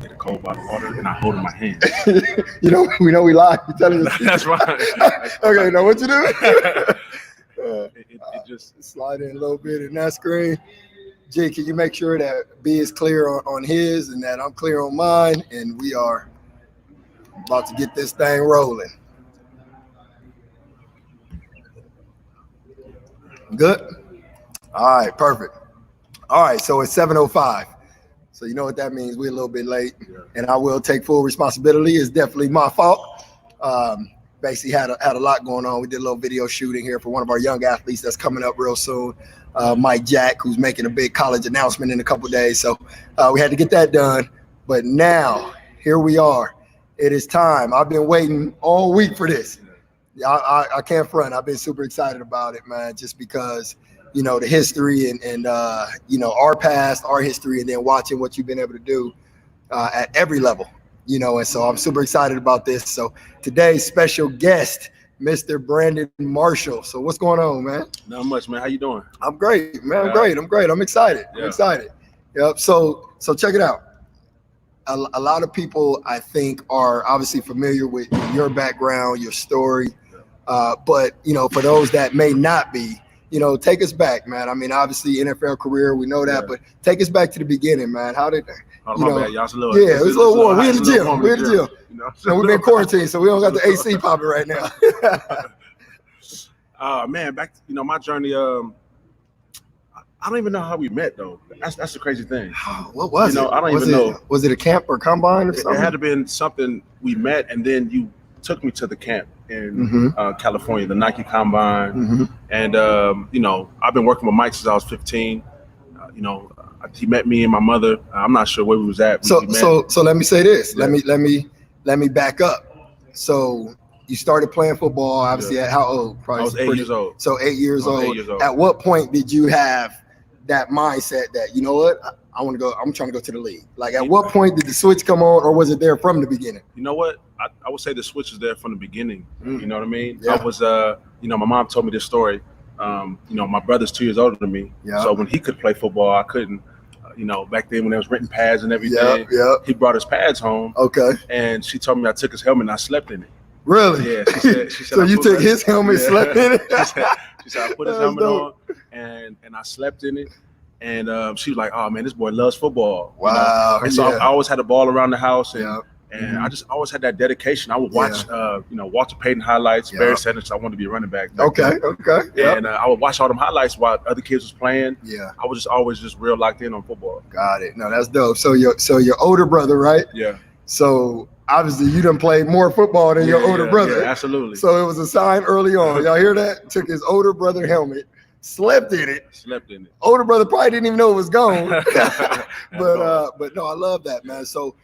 get a cold bottle of water, and I hold it in my hand. We know we lied. You telling us. That's right. Okay, now what you do? It just slide in a little bit in that screen. G, can you make sure that B is clear on his and that I'm clear on mine? And we are about to get this thing rolling. Good? All right, perfect. All right, so it's 7:05. So you know what that means. We're a little bit late, and I will take full responsibility. It's definitely my fault. Basically had a lot going on. We did a little video shooting here for one of our young athletes that's coming up real soon, Mike Jack, who's making a big college announcement in a couple days. So we had to get that done. But now, here we are. It is time. I've been waiting all week for this. I can't front. I've been super excited about it, man, just because, the history and our past, our history, and then watching what you've been able to do at every level. And so I'm super excited about this. So today's special guest, Mr. Brandon Marshall. So what's going on, man? Not much, man. How you doing? I'm great, man. I'm great. I'm excited. Yeah. I'm excited. Yep. So check it out. A lot of people, I think, are obviously familiar with your background, your story. But, for those that may not be, take us back, man. I mean, obviously NFL career, we know that, but take us back to the beginning, man. How did my bad. Y'all's a little, it was a little warm. We're in the gym. We're in the gym. So we've been quarantined, so we don't got the AC popping right now. Man, back to, my journey. I don't even know how we met, though. That's the crazy thing. What was it? I don't even know. Was it a camp or combine or something? It had to been something we met, and then you took me to the camp in California, the Nike Combine. And, I've been working with Mike since I was 15. He met me and my mother. I'm not sure where we was at. So let me say this. Yeah. Let me back up. So you started playing football, obviously, at how old? Probably I was 8 years old. So 8 years old. At what point did you have that mindset that, you know what, I'm trying to go to the league? Like, at what point did the switch come on, or was it there from the beginning? You know what? I would say the switch was there from the beginning. You know what I mean? Yeah. I was, my mom told me this story. My brother's 2 years older than me. Yeah. So when he could play football, I couldn't. Back then when there was renting pads and everything, he brought his pads home. Okay. And she told me I took his helmet and I slept in it. Really? Yeah. She said so you took his helmet, slept in it? She said I put his helmet on and I slept in it. And she was like, "Oh man, this boy loves football." Wow. And so I always had a ball around the house, and I just always had that dedication. I would watch, Walter Payton highlights, Barry Sanders. I wanted to be a running back. Okay. And I would watch all them highlights while other kids was playing. Yeah. I was just always just real locked in on football. Got it. No, that's dope. So your older brother, right? Yeah. So obviously you done played more football than your older brother. Yeah, absolutely. So it was a sign early on. Y'all hear that? Took his older brother helmet. Slept in it. Older brother probably didn't even know it was gone. but no, I love that, man. So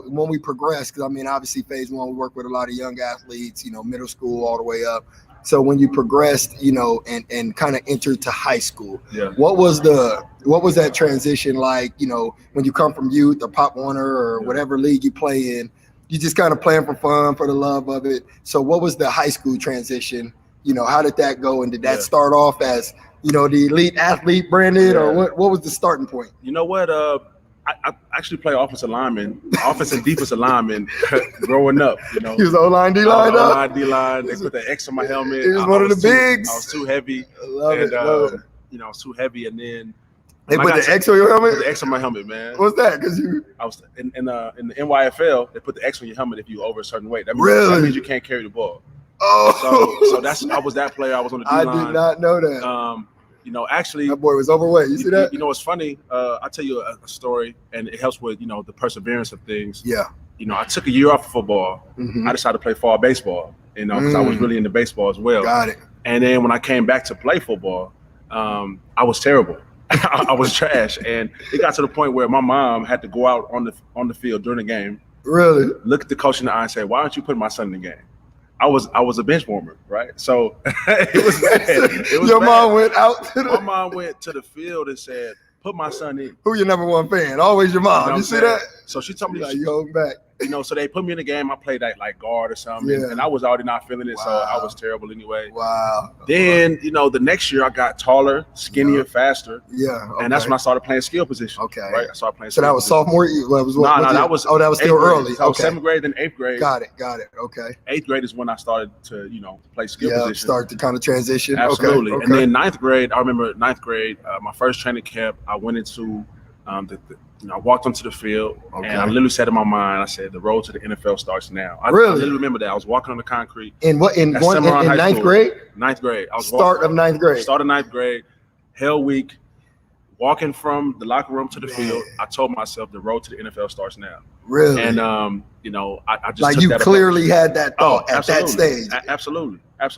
when we progress, because I mean, obviously phase one, we work with a lot of young athletes, middle school all the way up. So when you progressed, and kind of entered to high school, what was that transition like? When you come from youth or Pop Warner or whatever league you play in, you just kind of playing for fun, for the love of it. So what was the high school transition? How did that go? And did that start off as, the elite athlete, Brandon, or what was the starting point? You know what? I actually play offensive lineman, offensive and defensive lineman growing up. He was O-line, D-line? O-line, D-line. They put the X on my helmet. He was one of the bigs. I was too heavy. I love it. I was too heavy, and then they put the X on your helmet? Put the X on my helmet, man. What's that? Because I was in the NYFL. They put the X on your helmet if you over a certain weight. That means you can't carry the ball. Oh, so I was that player. I was on the D-line. I did not know that. Actually, that boy was overweight. You see that? It's funny. I'll tell you a story, and it helps with the perseverance of things. Yeah. I took a year off of football. I decided to play fall baseball. Because I was really into baseball as well. Got it. And then when I came back to play football, I was terrible. I was trash, and it got to the point where my mom had to go out on the field during the game. Really? Look at the coach in the eye and say, "Why don't you put my son in the game?" I was a bench warmer, right? So it was bad. Your mom went out. My mom went to the field and said, "Put my son in." Who your number one fan? Always your mom. You see that? So she told me, you hold back. So they put me in the game. I played like guard or something, Yeah. and I was already not feeling it, so Wow. I was terrible anyway. Wow. Then, the next year I got taller, skinnier, faster, Yeah. and that's when I started playing skill position. Okay. Right? I started playing. So that was sophomore year? Well, that was. Oh, that was still early. So Okay. 7th grade, then 8th grade. Got it. Okay. 8th grade is when I started to, play skill position. Start to kind of transition. Absolutely. Okay. And then 9th grade, I remember 9th grade, my first training camp, I went into I walked onto the field, and I literally said in my mind, I said, the road to the NFL starts now. I literally remember that. I was walking on the concrete. In what? In Cimarron High 9th School. grade? 9th grade. I was Start of 9th grade. Start of 9th grade. Hell week. Walking from the locker room to the field, I told myself the road to the NFL starts now. Really? And I just like took you that clearly had that thought at that absolutely. stage. Absolutely. That's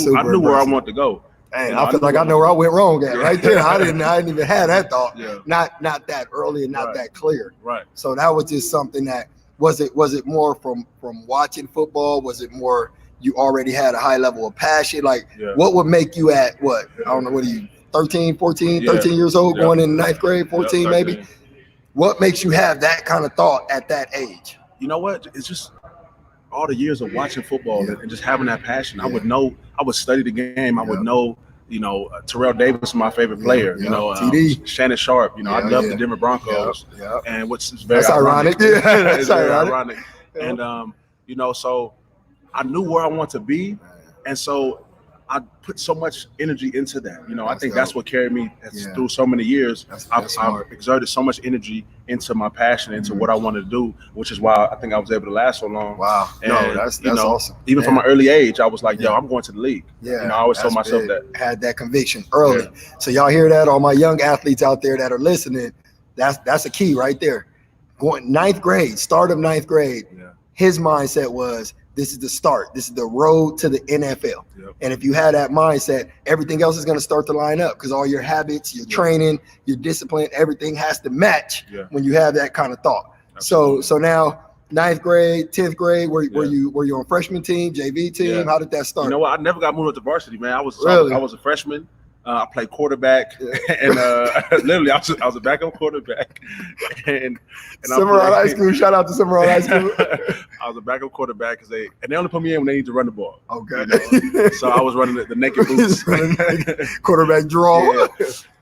I knew where I wanted to go. Hey, I feel like I know where I went wrong at right there. I didn't even have that thought. Yeah. Not that early and not that clear. Right. So that was just something that was it more from watching football? Was it more you already had a high level of passion? Like what would make you at what? I don't know, what are you 13, 14, 13 years old going in 9th grade, 14 maybe? What makes you have that kind of thought at that age? You know what? It's just all the years of watching football and just having that passion. I would know, I would study the game. I would know, Terrell Davis is my favorite player. TD. Shannon Sharp. I love the Denver Broncos. And what's very that's ironic. Yeah, that's very ironic. And so I knew where I want to be, and so I put so much energy into that. I think that's what carried me through so many years. I've exerted so much energy into my passion, into what I wanted to do, which is why I think I was able to last so long. Wow. And, that's awesome. Even from an early age, I was like, yo, I'm going to the league. Yeah. I always told myself that. Had that conviction early. Yeah. So y'all hear that? All my young athletes out there that are listening, that's a key right there. Going 9th grade, start of 9th grade, his mindset was, this is the start. This is the road to the NFL. Yep. And if you have that mindset, everything else is going to start to line up because all your habits, your training, your discipline, everything has to match when you have that kind of thought. Absolutely. So now 9th grade, 10th grade, were you on freshman team, JV team? Yeah. How did that start? You know what? I never got moved up to varsity, man. I was a freshman. I played quarterback, and literally, I was a backup quarterback. And Cimarron High School, shout out to Cimarron High School. I was a backup quarterback because they only put me in when they need to run the ball. Okay. So I was running the naked boots, quarterback draw.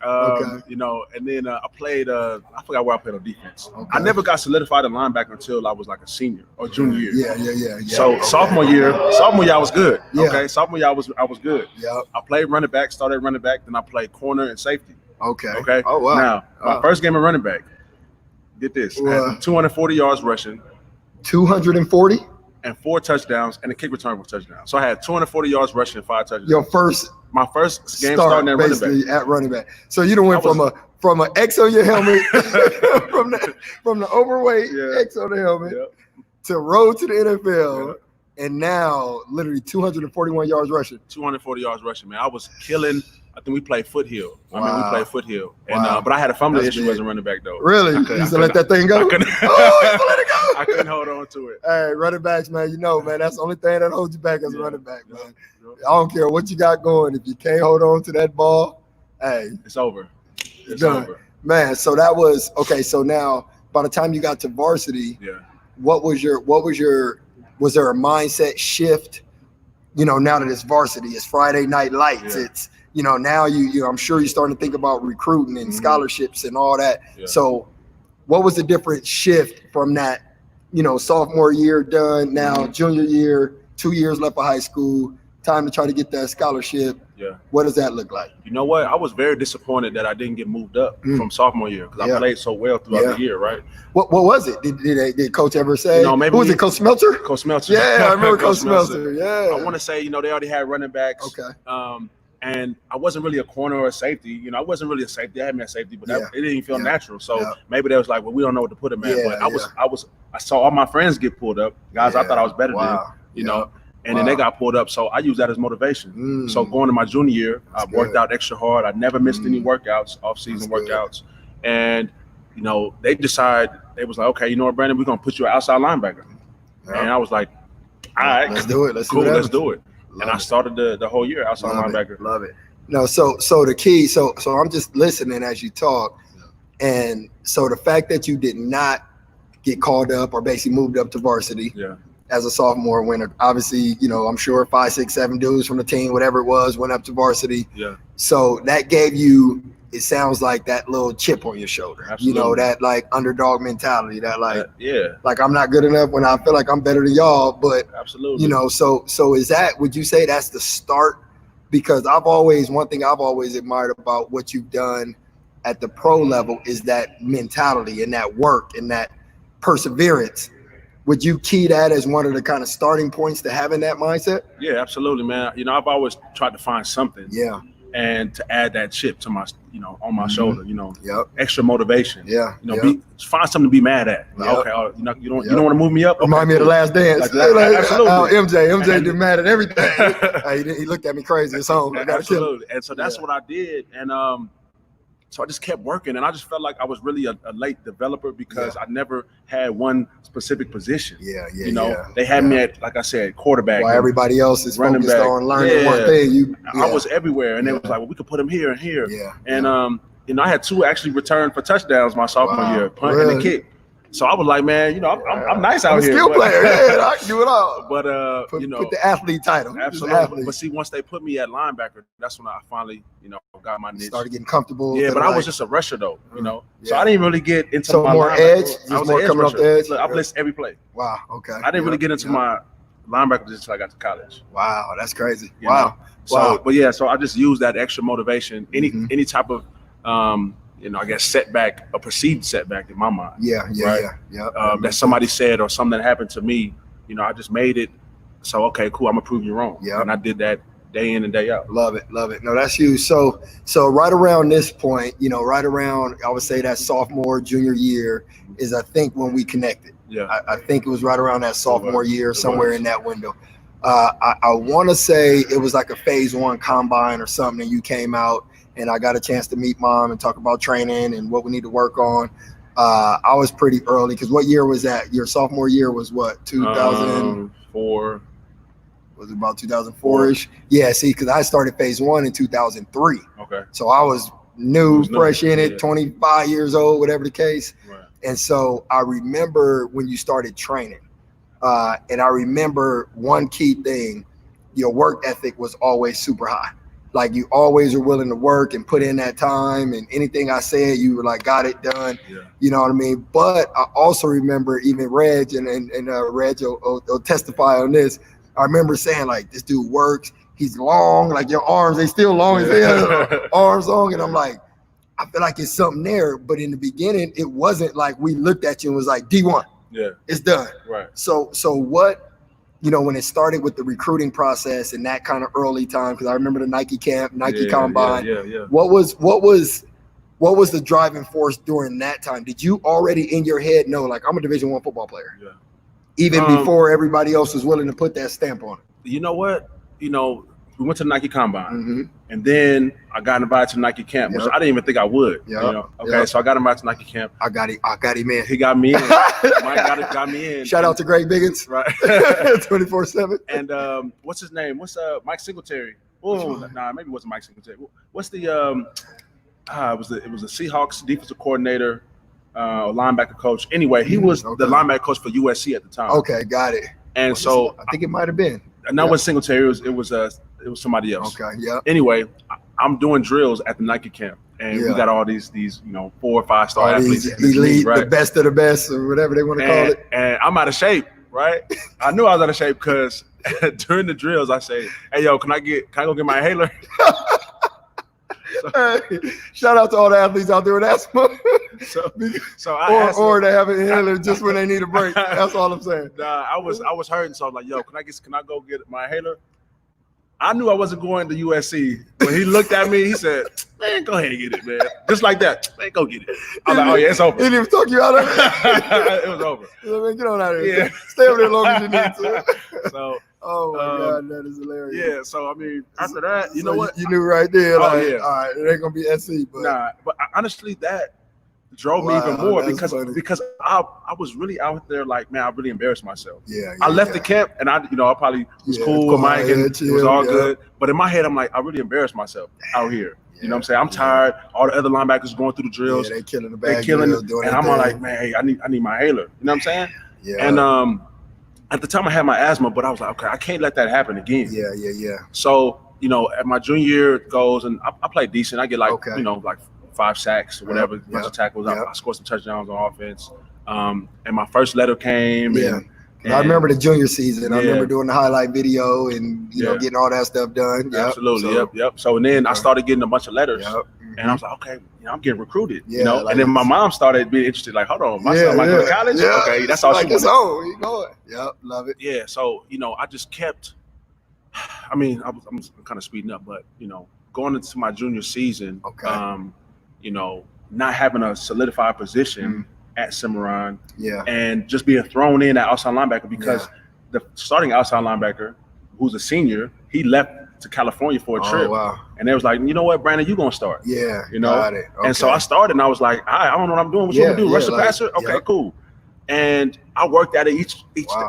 And then I played. I forgot where I played on defense. Okay. I never got solidified in linebacker until I was like a senior or junior year. Yeah. So sophomore year, I was good. Yeah. Okay, sophomore year I was good. Yeah. I played running back, started running back, then I played corner and safety. Okay. Oh wow. Now my first game of running back. Get this: I had 240 yards rushing. 240. And 4 touchdowns and a kick return for a touchdown. So I had 240 yards rushing and 5 touchdowns. My first game starting at running back. So you done went from an X on your helmet, from the overweight X on the helmet to road to the NFL, and now literally 241 yards rushing. 240 yards rushing, man. I was killing. I think we played foothill. We played foothill. And but I had a fumbling issue as a running back though. Really? You used to let that thing go? I couldn't, let it go. I couldn't hold on to it. Hey, running backs, man, man, that's the only thing that holds you back as a running back, man. I don't care what you got going. If you can't hold on to that ball, hey. It's over. It's done. over. Man, so that was okay. So now by the time you got to varsity, was there a mindset shift? Now that it's varsity, it's Friday night lights, it's now you I'm sure you're starting to think about recruiting and scholarships and all that. Yeah. So what was the different shift from that, sophomore year done, now junior year, 2 years left of high school, time to try to get that scholarship? Yeah. What does that look like? You know what? I was very disappointed that I didn't get moved up from sophomore year because I played so well throughout the year, right? What was it? Did Coach ever say? Maybe who was it? Coach Smelter? Coach Smelter. Yeah, I remember Coach Smelter. Yeah. I want to say, they already had running backs. Okay. And I wasn't really a corner or a safety. I wasn't really a safety. I had me a safety, but it didn't even feel natural. So maybe they was like, well, we don't know what to put him at. But I saw all my friends get pulled up. Guys, I thought I was better than, and then they got pulled up. So I used that as motivation. So going to my junior year, I worked out extra hard. I never missed any workouts, off-season workouts. And, they was like, okay, you know what, Brandon, we're going to put you an outside linebacker. And I was like, all right, let's do it. Let's do it. And I started the whole year outside linebacker. Love it. No, so the key, so I'm just listening as you talk. And so the fact that you did not get called up or basically moved up to varsity. Yeah. As a sophomore, when obviously, I'm sure 5, 6, 7 dudes from the team, whatever it was, went up to varsity. Yeah. So that gave you, it sounds like, that little chip on your shoulder. Absolutely. That like underdog mentality, that like, like I'm not good enough when I feel like I'm better than y'all. But absolutely, so is that, would you say that's the start? Because one thing I've always admired about what you've done at the pro level is that mentality and that work and that perseverance. Would you key that as one of the kind of starting points to having that mindset? Yeah, absolutely, man. I've always tried to find something. Yeah. And to add that chip to my, on my shoulder, Yep. extra motivation. Yeah. Find something to be mad at. Like, Yep. okay, you don't want to move me up. Remind me of The Last Dance. Absolutely. MJ did mad at everything. He looked at me crazy. It's home. I gotta kill him. And so that's what I did. And so I just kept working, and I just felt like I was really a late developer because I never had one specific position. They had me at, like I said, quarterback. While everybody else is running focused back. on learning one thing, I was everywhere, and they was like, well, we could put him here and here. Yeah. And I had 2 actually returned for touchdowns my sophomore year, punt and a kick. So I was like, man, I'm nice out here. Skill player, I can do it all. But put the athlete title. Absolutely. But see, once they put me at linebacker, that's when I finally, got my niche. Started getting comfortable. Yeah, but I was just a rusher though, So I didn't really get into my more edge. I was more coming off the edge. Look, I blitzed every play. Wow. Okay. I didn't really get into my linebacker position until I got to college. Wow, that's crazy. Wow. So I just used that extra motivation. Any type of I guess setback, a perceived setback in my mind. Yeah. That somebody said or something that happened to me, I just made it. So, okay, cool. I'm gonna prove you wrong. Yeah. And I did that day in and day out. Love it. No, that's huge. So right around this point, right around, I would say that sophomore, junior year is, I think, when we connected. Yeah. I think it was right around that sophomore year, somewhere in that window. I want to say it was like a phase 1 combine or something, and you came out and I got a chance to meet Mom and talk about training and what we need to work on. I was pretty early, because what year was that? Your sophomore year was what, 2004? Was it about 2004-ish? Yeah, see, because I started phase 1 in 2003. Okay. So I was fresh in it, 25 years old, whatever the case. Right. And so I remember when you started training, and I remember one key thing, your work ethic was always super high. Like, you always were willing to work and put in that time, and anything I said, you were like, got it done. Yeah. You know what I mean? But I also remember even Reg, and Reg will testify on this. I remember saying, like, this dude works. He's long, like your arms, they still long as hell, arms long. And I'm like, I feel like it's something there. But in the beginning, it wasn't like we looked at you and was like, D1. Yeah. It's done. Right. So what, when it started with the recruiting process and that kind of early time, because I remember the Nike camp, Nike combine. Yeah. What was the driving force during that time? Did you already in your head know, like, I'm a Division I football player? Yeah. Even before everybody else was willing to put that stamp on it. You know what? We went to the Nike Combine, and then I got invited to Nike camp, which I didn't even think I would. So I got invited to Nike camp. I got him in. He got me in. Mike got me in. Shout out to Greg Biggins. Right. 24/7. And what's his name? What's Mike Singletary? Oh, maybe it wasn't Mike Singletary. What's the it was the Seahawks defensive coordinator, linebacker coach. Anyway, he was the linebacker coach for USC at the time. Okay, got it. And so I think it might have been. And that was Singletary. It was somebody else. Okay, yeah. Anyway, I'm doing drills at the Nike camp, and we got all these 4 or 5 star athletes, elite, right? The best of the best, or whatever they want to call it. And I'm out of shape, right? I knew I was out of shape because during the drills I say, "Hey, yo, can I go get my inhaler?" Shout out to all the athletes out there with asthma. Or they have an inhaler just when they need a break. That's all I'm saying. Nah, I was hurting, so I'm like, yo, can I go get my inhaler? I knew I wasn't going to USC. When he looked at me, he said, "Man, go ahead and get it, man." Just like that. "Man, go get it." I was like, "Oh yeah, it's over." He didn't even talk you out of it. It was over. Man, get on out of here. Yeah. Stay over there as long as you need to. So. Oh my God, that is hilarious. Yeah, so I mean, after that, what? You knew right there, like, all right, it ain't gonna be SC, but but honestly, that drove me even more that's funny. because I was really out there like, man, I really embarrassed myself. Yeah, I left the camp and I probably was cool with Mike and it was all good. But in my head, I'm like, I really embarrassed myself out here. You know what I'm saying? I'm tired. All the other linebackers going through the drills. Yeah, they killing the bag. They killing it. Doing and I'm like, man, hey, I need my hailer. You know what I'm saying? Yeah. And at the time I had my asthma, but I was like, okay, I can't let that happen again. Yeah. So, at my junior year goes and I played decent. I get like, like 5 sacks or whatever, bunch of tackles. I scored some touchdowns on offense. And my first letter came. And I remember the junior season. I remember doing the highlight video and getting all that stuff done. Absolutely. Yep. So and then I started getting a bunch of letters. And I was like, okay, I'm getting recruited. Like, and then my mom started being interested. Like, hold on, my son might go to college. Yeah. Okay, that's all she wanted. You going? Yep, love it. Yeah. So I just kept. I mean, I'm kind of speeding up, but going into my junior season, not having a solidified position at Cimarron, and just being thrown in at outside linebacker because the starting outside linebacker, who's a senior, he left to California for a trip. Wow. And they was like, you know what, Brandon, you gonna start. Yeah. Got it. Okay. And so I started and I was like, I don't know what I'm doing. What you want me to do? Rush the passer? Okay, cool. And I worked at it each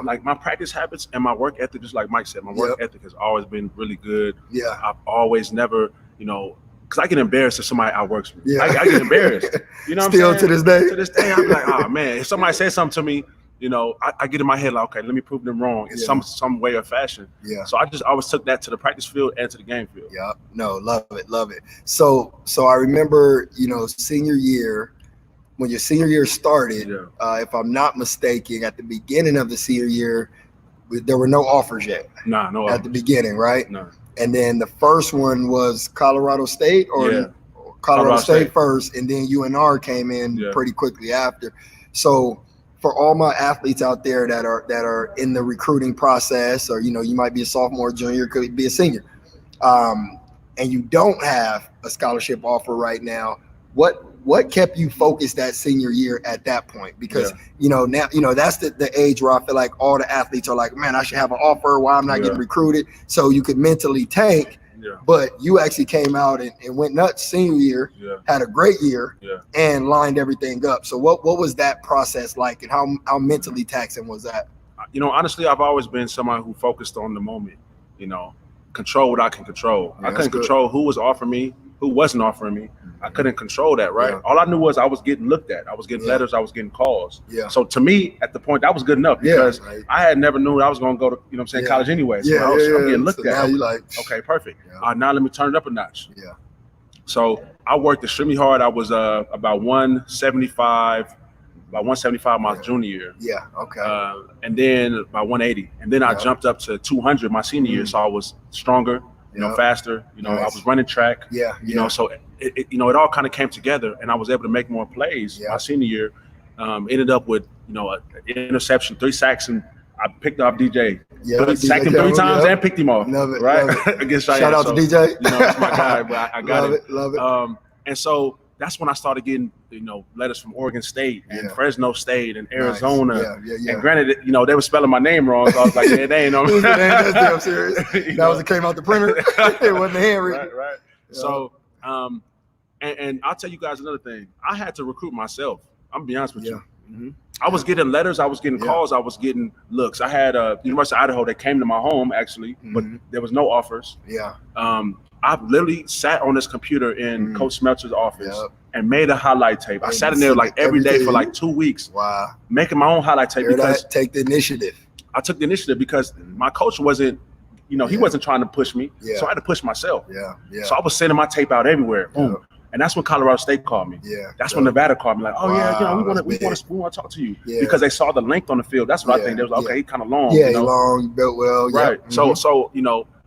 like my practice habits and my work ethic, just like Mike said, my work ethic has always been really good. Yeah. I've always never, because I get embarrassed if somebody outworks me. Yeah. I get embarrassed. You know what I'm saying? Still to this day? To this day, I'm like, oh man, if somebody says something to me, I get in my head like, okay, let me prove them wrong in some way or fashion. Yeah. So I just always took that to the practice field and to the game field. Yeah. No, love it. So I remember, senior year, when your senior year started, if I'm not mistaken, at the beginning of the senior year, there were no offers yet. No at the beginning, right? No. And then the first one was Colorado State or Colorado State first, and then UNR came in pretty quickly after. So for all my athletes out there that are in the recruiting process, or you might be a sophomore, junior, could be a senior, and you don't have a scholarship offer right now, what kept you focused that senior year at that point? Because now that's the age where I feel like all the athletes are like, man, I should have an offer. Why I'm not getting recruited? So you could mentally tank. Yeah. But you actually came out and went nuts senior year, had a great year, and lined everything up. So what was that process like, and how mentally taxing was that? Honestly, I've always been someone who focused on the moment. Control what I can control. I couldn't control who was offering me, who wasn't offering me. I couldn't control that, right? Yeah. All I knew was I was getting looked at. I was getting letters. I was getting calls. Yeah. So to me, at the point, that was good enough because I had never knew I was going to go to, college anyway. So I'm getting looked at. Now you like, okay, perfect. Yeah. Now let me turn it up a notch. Yeah. So I worked extremely hard. I was about 175 my junior year. Yeah. Okay. And then about 180, and then I jumped up to 200 my senior year. So I was stronger. Faster. I was running track. So it all kind of came together, and I was able to make more plays my senior year. Ended up with an interception, 3 sacks, and I picked up DJ. Sacked him 3 times and picked him off. Love it. Right. Love it. Against Shout out to DJ. It's my guy, but I got it. Love it. And so that's when I started getting letters from Oregon State and Fresno State and Arizona. And granted, they were spelling my name wrong, so I was like, yeah, they ain't on me. That's damn serious. It came out the printer. It wasn't the handwritten. Right. Yeah. So, and I'll tell you guys another thing. I had to recruit myself. I'm gonna be honest with you. Mm-hmm. I was getting letters. I was getting calls. I was getting looks. I had University of Idaho that came to my home actually, but there was no offers. Yeah. I've literally sat on this computer in Coach Smeltzer's office and made a highlight tape. I sat in there like every day for like 2 weeks. Wow. Making my own highlight tape because take the initiative. I took the initiative because my coach wasn't, he wasn't trying to push me. So I had to push myself. So I was sending my tape out everywhere. Boom. And that's when Colorado State called me. That's when Nevada called me. Like, oh we want to talk to you because they saw the length on the field. That's what I think. They was like, okay, he's kind of long. Yeah, long, built well. Right. So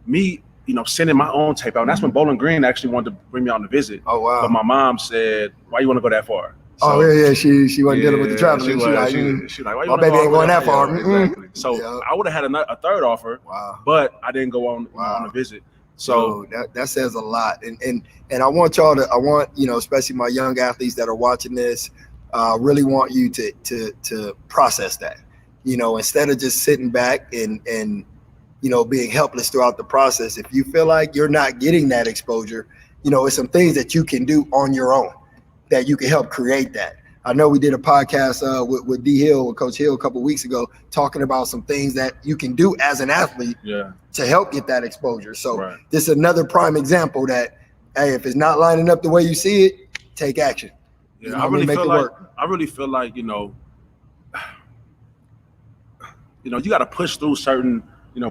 me, sending my own tape out. And that's when Bowling Green actually wanted to bring me on to visit. Oh wow. But my mom said, "Why you want to go that far?" So, she wasn't dealing with the traveling. She like, why you my baby ain't going that far. Exactly. So I would have had a third offer. Wow. But I didn't go on a visit. So that says a lot, and I want y'all to, especially my young athletes that are watching this, really want you to process that, instead of just sitting back and being helpless throughout the process. If you feel like you're not getting that exposure, it's some things that you can do on your own that you can help create that. I know we did a podcast with D Hill, with Coach Hill, a couple of weeks ago, talking about some things that you can do as an athlete to help get that exposure. So this is another prime example that, hey, if it's not lining up the way you see it, take action. Yeah, I really feel like, you got to push through certain,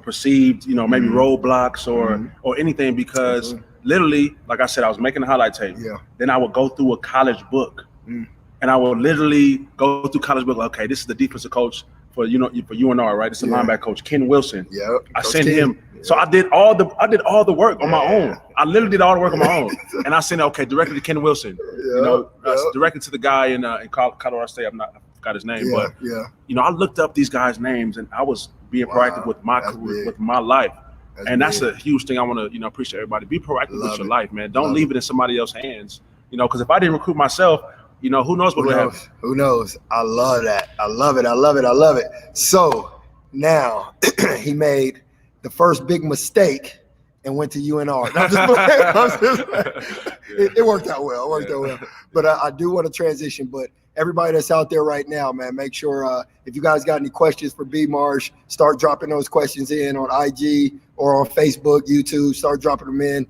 perceived, maybe roadblocks or anything, because literally, like I said, I was making a highlight tape. Yeah. Then I would go through a college book, and I would literally go through college book. Okay, this is the defensive coach for UNR, right? It's a linebacker coach, Ken Wilson. Yeah. I sent him. Yeah. So I did all the work on my own. I literally did all the work on my own, and I sent it directly to Ken Wilson. Directly to the guy in Colorado State. I forgot his name, but I looked up these guys' names, and I was being proactive with my career, with my life. That's a huge thing I want to, appreciate everybody. Be proactive with your life, man. Don't leave it in somebody else's hands. Because if I didn't recruit myself, who knows what would happen. Who knows? I love that. I love it. So now he made the first big mistake and went to UNR. It worked out well. But I do want to transition. But everybody that's out there right now, man, make sure if you guys got any questions for B Marsh, start dropping those questions in on IG or on Facebook, YouTube. Start dropping them in,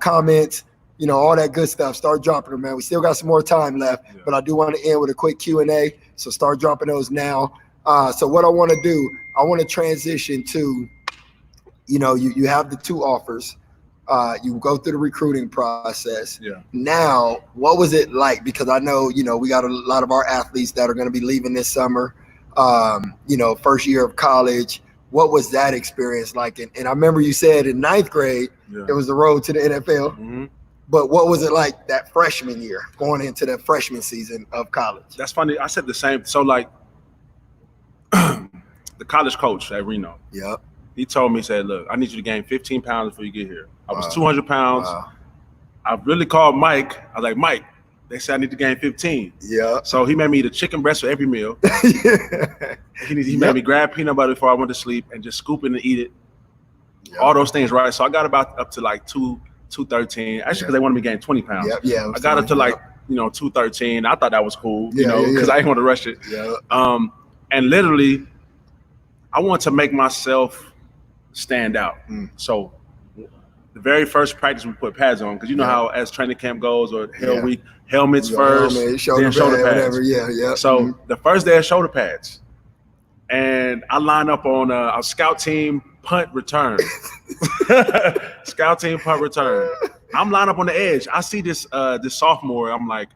comments, all that good stuff. Start dropping them, man. We still got some more time left, but I do want to end with a quick Q&A. So start dropping those now. So what I want to do, I want to transition to, you have the 2 offers. You go through the recruiting process. Yeah. Now, what was it like? Because I know, we got a lot of our athletes that are going to be leaving this summer, first year of college. What was that experience like? And I remember you said in 9th grade, it was the road to the NFL. Mm-hmm. But what was it like that freshman year, going into the freshman season of college? That's funny. I said the same. So, like, the college coach at Reno. Yep. He told me, he said, look, I need you to gain 15 pounds before you get here. I was 200 pounds. Wow. I really called Mike. I was like, Mike, they said I need to gain 15. Yeah. So he made me eat a chicken breast for every meal. He made me grab peanut butter before I went to sleep and just scoop it and eat it. Yep. All those things, right? So I got about up to like 213. Actually, because they wanted me to gain 20 pounds. Yeah. I got up to 213. I thought that was cool, because I didn't want to rush it. Yeah. And literally, I want to make myself stand out. So the very first practice we put pads on, because how as training camp goes or Hell Week, helmets first, then shoulder pads. Whatever. Yeah. So the first day of shoulder pads, and I line up on a scout team punt return. Scout team punt return. I'm lined up on the edge. I see this sophomore. I'm like,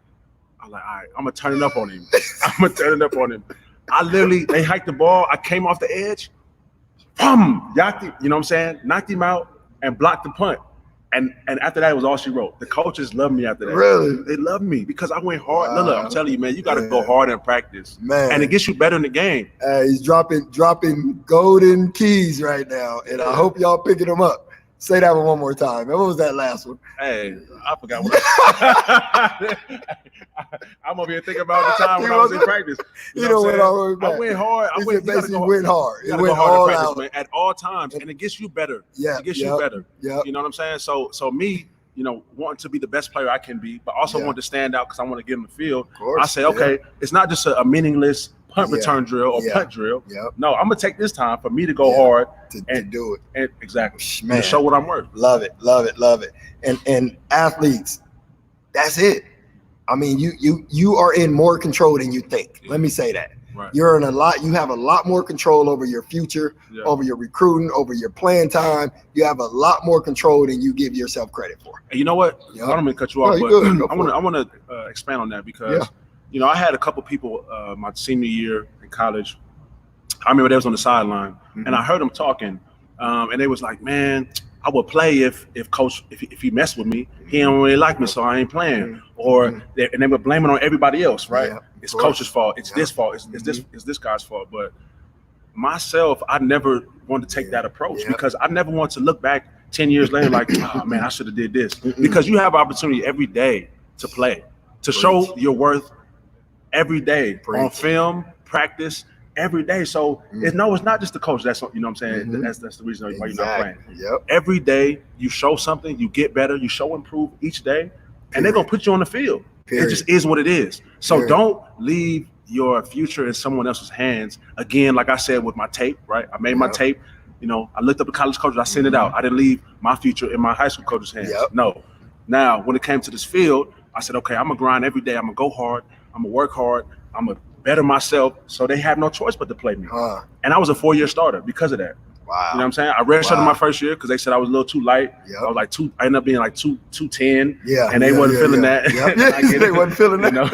all right, I'm gonna turn it up on him. I literally, they hiked the ball. I came off the edge, yacked him, what I'm saying? Knocked him out and blocked the punt. And after that, it was all she wrote. The coaches loved me after that. Really? They loved me because I went hard. Look, I'm telling you, man, you got to go hard in practice. Man. And it gets you better in the game. He's dropping golden keys right now, and I hope y'all picking them up. Say that one more time. What was that last one? Hey, I forgot what I'm over here thinking about the time when I was in practice. You know what I went hard. It went hard. It went hard in practice, man, at all times, and it gets you better. Yeah, it gets you better. Yeah, you know what I'm saying. So me, wanting to be the best player I can be, but also want to stand out because I want to get in the field. I say, okay, it's not just a meaningless punt return drill or punt drill. Yep. No, I'm gonna take this time for me to go hard and do it. And exactly, man, to show what I'm worth. Love it. And athletes, that's it. I mean, you are in more control than you think. Let me say that. Right. You have a lot more control over your future, over your recruiting, over your playing time. You have a lot more control than you give yourself credit for. And you know what? I don't mean to cut you off, but I want to expand on that because I had a couple people my senior year in college. I remember they was on the sideline, and I heard them talking, and they was like, "Man, I would play if coach if he messed with me. He don't really like me, so I ain't playing." And they were blaming on everybody else, right? Yeah, it's coach's fault. It's this fault. It's this guy's fault. But myself, I never wanted to take that approach because I never want to look back 10 years later like, oh man, I should have did this. Because you have opportunity every day to play, to show your worth every day on film, practice. Every day. So it's not just the coach. That's what I'm saying. That's the reason why you're not playing. Yep. Every day you show something, you get better, you show improve each day, and they're gonna put you on the field. Period. It just is what it is. So Period. don't leave your future in someone else's hands. Again, like I said with my tape, right? I made my tape. You know, I looked up the college coaches. I sent it out. I didn't leave my future in my high school coach's hands. No. Now, when it came to this field, I said, okay, I'm going to grind every day. I'm going to go hard. I'm going to work hard. I'm going to better myself. So they have no choice but to play me. And I was a 4-year starter because of that. Wow. You know what I'm saying? I redshirted my first year because they said I was a little too light. I was like I ended up being like 210. And they wasn't feeling that. They wasn't feeling that. You know?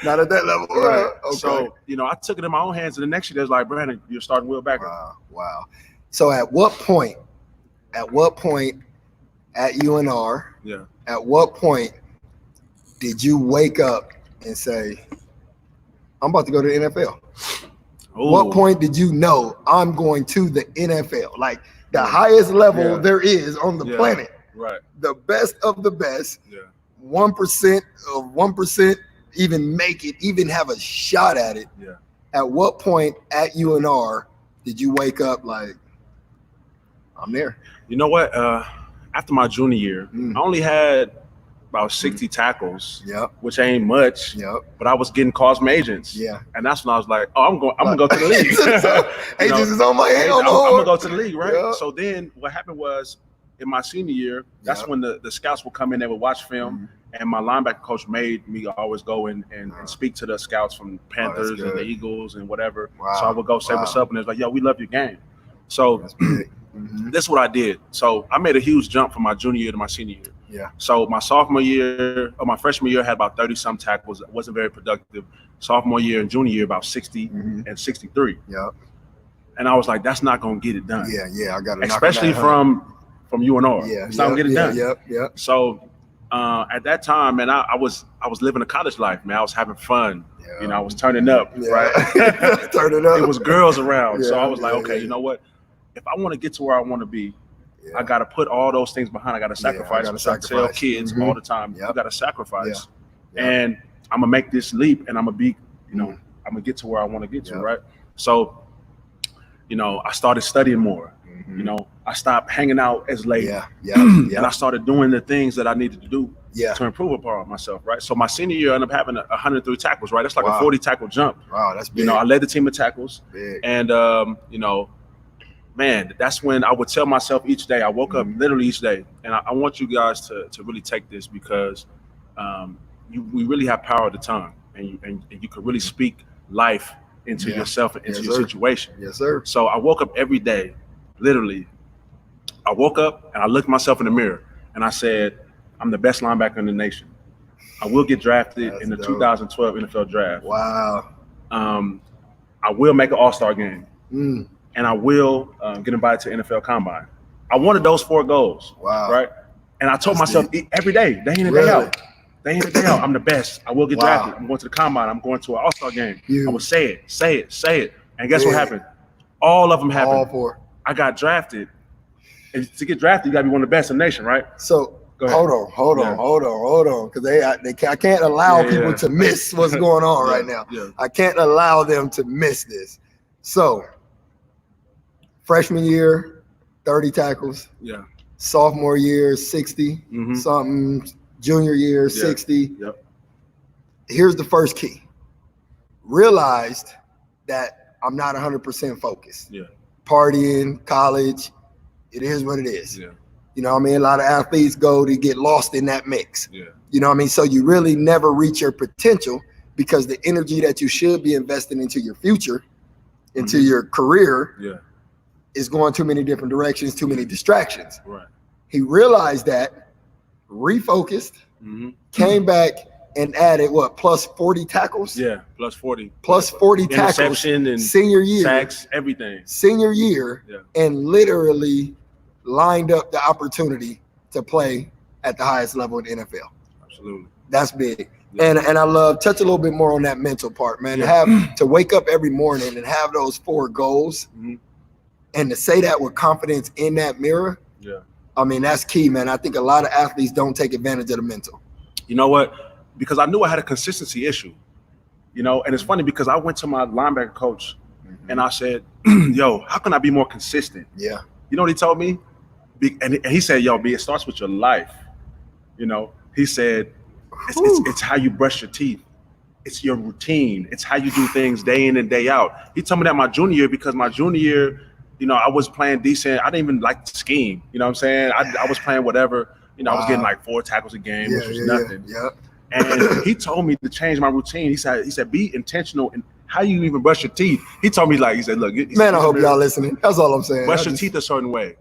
Not at that level. Right. Okay. So, you know, I took it in my own hands, and the next year they was like, Brandon, you're starting Will Backer. Wow. So at what point at UNR, at what point did you wake up and say, I'm about to go to the NFL? What point did you know I'm going to the NFL? Like the highest level there is on the planet. Right. The best of the best. 1% of 1% even make it, even have a shot at it. At what point at UNR did you wake up like, I'm there? You know what? After my junior year, I only had about 60 tackles, which ain't much. But I was getting calls from agents. And that's when I was like, oh, I'm gonna go to the league. Agents is on my head. I'm gonna go to the league, right? So then what happened was, in my senior year, that's when the scouts would come in, they would watch film, and my linebacker coach made me always go and speak to the scouts from Panthers and the Eagles and whatever. So I would go say what's up, and it's like, yo, we love your game. So this is what I did. So I made a huge jump from my junior year to my senior year. So my sophomore year, or my freshman year, I had about 30-some tackles. It wasn't very productive. Sophomore year and junior year, about 60 and 63. And I was like, that's not gonna get it done. I got it. Especially from UNR. It's not gonna get it done. So at that time, man, I was living a college life, man. I was having fun. You know, I was turning up, right? Turning up. It was girls around. So I was like, okay, you know what? If I want to get to where I want to be, I got to put all those things behind. I got to sacrifice. I tell kids all the time, you got to sacrifice. And I'm going to make this leap, and I'm going to be, you know, I'm going to get to where I want to get to, right? So, you know, I started studying more. You know, I stopped hanging out as late. And I started doing the things that I needed to do to improve upon myself, right? So my senior year, I ended up having 103 tackles, right? That's like a 40 tackle jump. Wow, that's big. You know, I led the team in tackles. And, you know, man, that's when I would tell myself each day, I woke up literally each day, and I want you guys to really take this, because we really have power of the tongue, and you can really speak life into yourself and into your situation. So I woke up every day, literally. I woke up and I looked myself in the mirror and I said, I'm the best linebacker in the nation. I will get drafted in the 2012 NFL draft. I will make an all-star game. And I will get invited to NFL Combine. I wanted those 4 goals, right? And I told myself every day, day in and day out, I'm the best. I will get drafted. I'm going to the Combine. I'm going to an all-star game. I would say it. And guess what happened? All of them happened. All 4. I got drafted. And to get drafted, you got to be one of the best in the nation, right? So hold on, because I can't allow people to miss what's going on right now. I can't allow them to miss this. So freshman year, 30 tackles. Sophomore year, 60 something. Junior year, 60. Here's the first key. Realized that I'm not 100% focused. Partying, college, it is what it is. You know what I mean? A lot of athletes go to get lost in that mix. You know what I mean? So you really never reach your potential, because the energy that you should be investing into your future, into your career, is going too many different directions, too many distractions. He realized that, refocused, came back and added plus 40 tackles? Plus 40. Plus 40 tackles. Interception and senior year. Sacks, everything. Senior year, and literally lined up the opportunity to play at the highest level in the NFL. Absolutely. That's big. And I love, touch a little bit more on that mental part, man. To wake up every morning and have those 4 goals, and to say that with confidence in that mirror, I mean, that's key, man. I think a lot of athletes don't take advantage of the mental. You know what? Because I knew I had a consistency issue, you know, and it's funny because I went to my linebacker coach and I said, yo, how can I be more consistent? You know what he told me? And he said, yo, B, it starts with your life. You know, he said, It's how you brush your teeth. It's your routine. It's how you do things day in and day out. He told me that my junior year, because my junior year, you know, I was playing decent. I didn't even like to scheme. You know what I'm saying? I was playing whatever. You know, I was getting like 4 tackles a game, which was nothing. And he told me to change my routine. He said, be intentional in how you even brush your teeth. He told me, like, he said, look, man, I hope y'all listening. That's all I'm saying. Brush your teeth a certain way.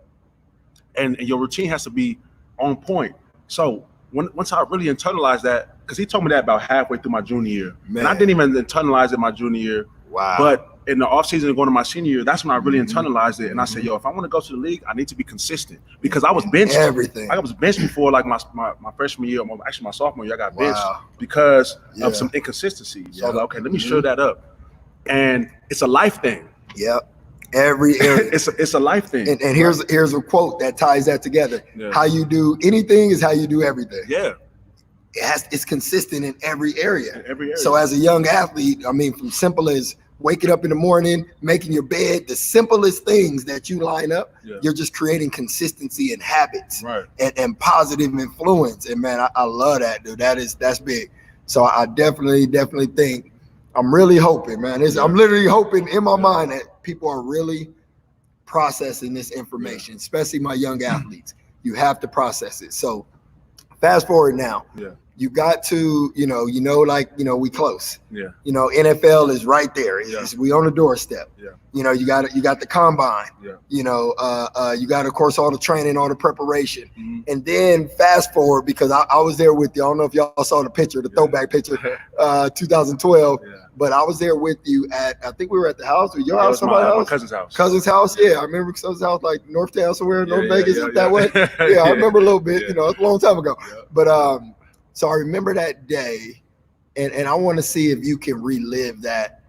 And your routine has to be on point. So once I really internalized that, because he told me that about halfway through my junior year. Man. And I didn't even internalize it my junior year. Wow. But in the offseason going to my senior year, that's when I really internalized it. And I said, yo, if I want to go to the league, I need to be consistent. Because I was benched. Everything. I was benched before, like my freshman year, actually my sophomore year, I got benched because of some inconsistencies. So I was like, okay, let me shore that up. And it's a life thing. Yep. Every area. it's a life thing. And here's a quote that ties that together. Yeah. How you do anything is how you do everything. Yeah. It's consistent in every area. So as a young athlete, I mean, from simple as waking up in the morning, making your bed, the simplest things that you line up, you're just creating consistency and habits and positive influence. And man, I love that, dude. That's big. So I definitely think, I'm really hoping, man. I'm literally hoping in my mind that people are really processing this information, especially my young athletes. You have to process it. So fast forward now. Yeah. You got to, we close. Yeah. You know, NFL is right there. We on the doorstep. Yeah. You know, you got the combine. Yeah. You know, you got, of course, all the training, all the preparation. Mm-hmm. And then fast forward, because I was there with you. I don't know if y'all saw the picture, the throwback picture, 2012. Yeah. But I was there with you I think we were at the house. Or your house, somebody else? My cousin's house. Yeah. I remember cousin's house, like Northtown somewhere, North Vegas, that way. Yeah, I remember a little bit. You know, it's a long time ago. Yeah. But so I remember that day, and I want to see if you can relive that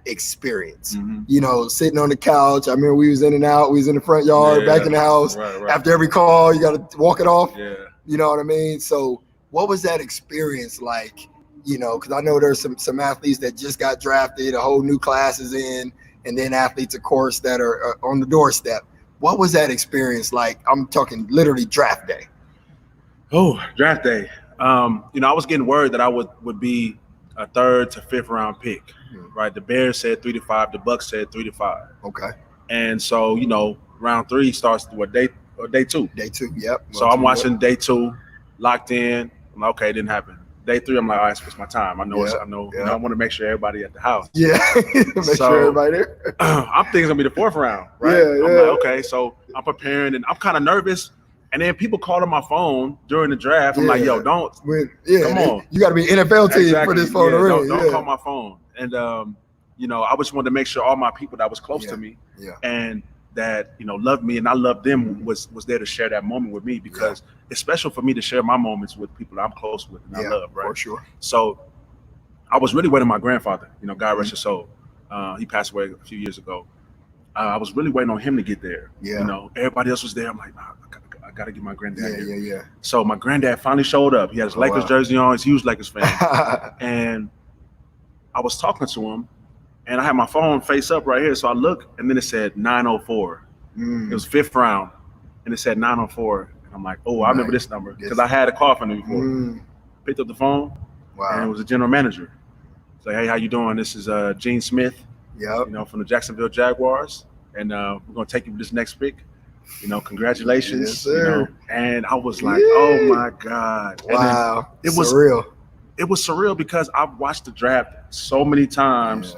experience. Mm-hmm. You know, sitting on the couch. I remember we was in and out. We was in the front yard, back in the house. Right. After every call, you got to walk it off. Yeah. You know what I mean? So what was that experience like? You know, because I know there's some athletes that just got drafted, a whole new class is in, and then athletes, of course, that are on the doorstep. What was that experience like? I'm talking literally draft day. Oh, draft day. You know, I was getting word that I would be a 3rd to 5th round pick, right? The Bears said 3 to 5, the Bucks said 3 to 5. Okay. And so, you know, round 3 starts day 2. Day 2, yep. So I'm watching day 2, locked in. I'm like, okay, it didn't happen. Day 3, I'm like, all right, it's my time. I know. You know, I want to make sure everybody at the house. Yeah, sure everybody there. I'm thinking it's gonna be the 4th round, right? I'm like, okay, so I'm preparing, and I'm kind of nervous. And then people called on my phone during the draft. I'm like, yo, don't. Come on. You got to be NFL team for this phone to ring. Don't call my phone. And, you know, I just wanted to make sure all my people that was close to me and that, you know, loved me and I loved them was there to share that moment with me, because it's special for me to share my moments with people that I'm close with and I love, right? For sure. So I was really waiting on my grandfather, you know, God rest his soul. He passed away a few years ago. I was really waiting on him to get there. Yeah. You know, everybody else was there. I'm like, I got to get my granddad here. Yeah. So my granddad finally showed up. He had his Lakers jersey on. He's a huge Lakers fan. And I was talking to him, and I had my phone face up right here. So I look, and then it said 904. It was 5th round, and it said 904. And I'm like, oh, I remember this number, because I had a call from him before. Picked up the phone, and it was a general manager. It's like, hey, how you doing? This is Gene Smith, you know, from the Jacksonville Jaguars, and we're going to take you to this next pick. You know, congratulations. Yes, sir. You know, and I was like, oh my God. Wow. It was surreal. It was surreal because I've watched the draft so many times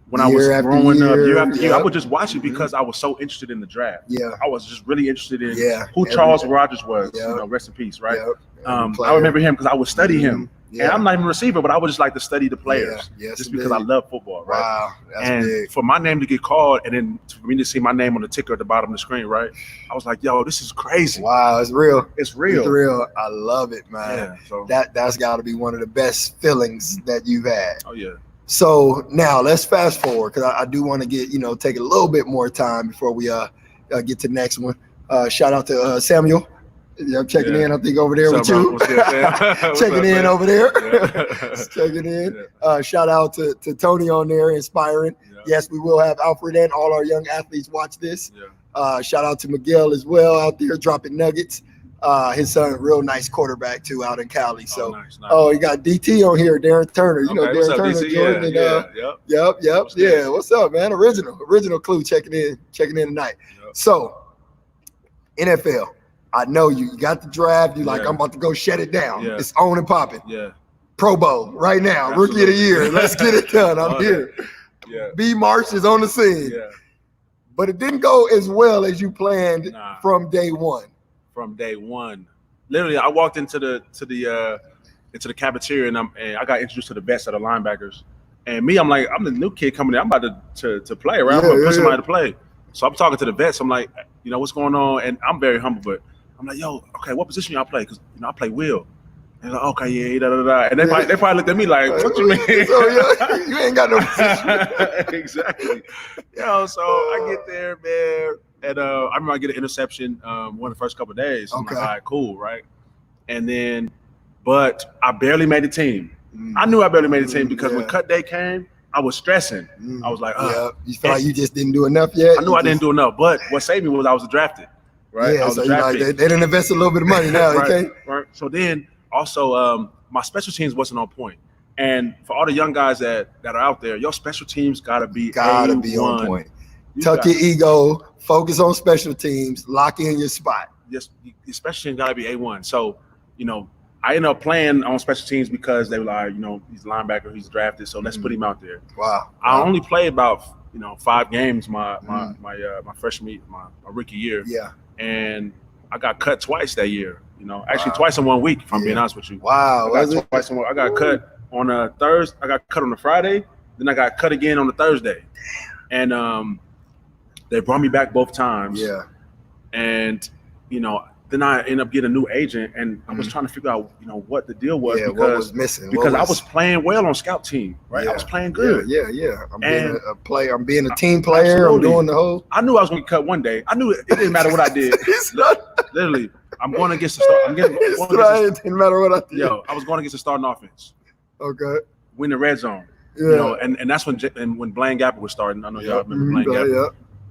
when I was growing up, year after year. I would just watch it because I was so interested in the draft. Yeah. I was just really interested in who Charles Rogers was. You know, rest in peace, right? I remember him because I would study him. And I'm not even a receiver, but I would just like to study the players just because I love football, right? Wow, that's big. For my name to get called and then for me to see my name on the ticker at the bottom of the screen, right? I was like, yo, this is crazy. Wow, it's real. It's real. It's real. I love it, man. Yeah, so that's got to be one of the best feelings that you've had. Oh, yeah. So now let's fast forward, because I do want to get, take a little bit more time before we get to the next one. Shout out to Samuel. I'm checking in, I think, over there with you. Checking in over there. Checking in. Shout out to Tony on there, inspiring. Yes, we will have Alfred and all our young athletes watch this. Shout out to Miguel as well out there dropping nuggets. His son, real nice quarterback too, out in Cali. So, nice. You got DT on here, Darren Turner. You know Okay, what's Darren up, Turner, DC? Jordan. Yep. Yeah. What's up, man? Original Clue checking in tonight. Yep. So, NFL. I know you got the draft. You like, I'm about to go shut it down. Yeah. It's on and popping. Yeah. Pro Bowl right now. Absolutely. Rookie of the year. Let's get it done. I'm here. Yeah. B. Marsh is on the scene. Yeah. But it didn't go as well as you planned from day one. From day one. Literally, I walked into the cafeteria and I got introduced to the vets of the linebackers. And me, I'm like, I'm the new kid coming in. I'm about to play, right? I'm gonna put somebody to play. So I'm talking to the vets. I'm like, what's going on? And I'm very humble, but I'm like, yo, okay, what position y'all play? Because I play Will. And they're like, okay, yeah, da. And they probably looked at me like, what you mean? So you ain't got no position. Exactly. So I get there, man. And I remember I get an interception one of the first couple of days. I'm like, all right, cool, right? And then, but I barely made the team. I knew I barely made the team because when cut day came, I was stressing. I was like, you felt like you just didn't do enough yet? I knew I didn't do enough, but what saved me was I was drafted, right? Yeah, so they didn't invest a little bit of money now, right. So then also my special teams wasn't on point. And for all the young guys that are out there, your special teams gotta be on point. Tuck your ego, focus on special teams, lock in your spot. Yes, your special teams gotta be A1. So, I ended up playing on special teams because they were like, he's a linebacker, he's drafted, so let's put him out there. Wow. I only played about 5 games my freshman, my rookie year. Yeah. And I got cut twice that year. Actually twice in 1 week, if I'm being honest with you. Wow. I got cut on a Thursday. I got cut on a Friday. Then I got cut again on a Thursday. And they brought me back both times. Yeah. And then I ended up getting a new agent, and I was trying to figure out, what the deal was because what was missing. Because I was playing well on scout team, right? I was playing good. Yeah. I'm being a player. I'm being a team player. Absolutely. I'm doing the whole. I knew I was going to get cut one day. I knew it didn't matter what I did. Literally, I'm going against the start. It didn't matter what I did. I was going against the starting offense. Okay. Win the red zone. Yeah. And that's when Blaine Gabbert was starting. I know y'all remember Blaine Gabbert. Yeah.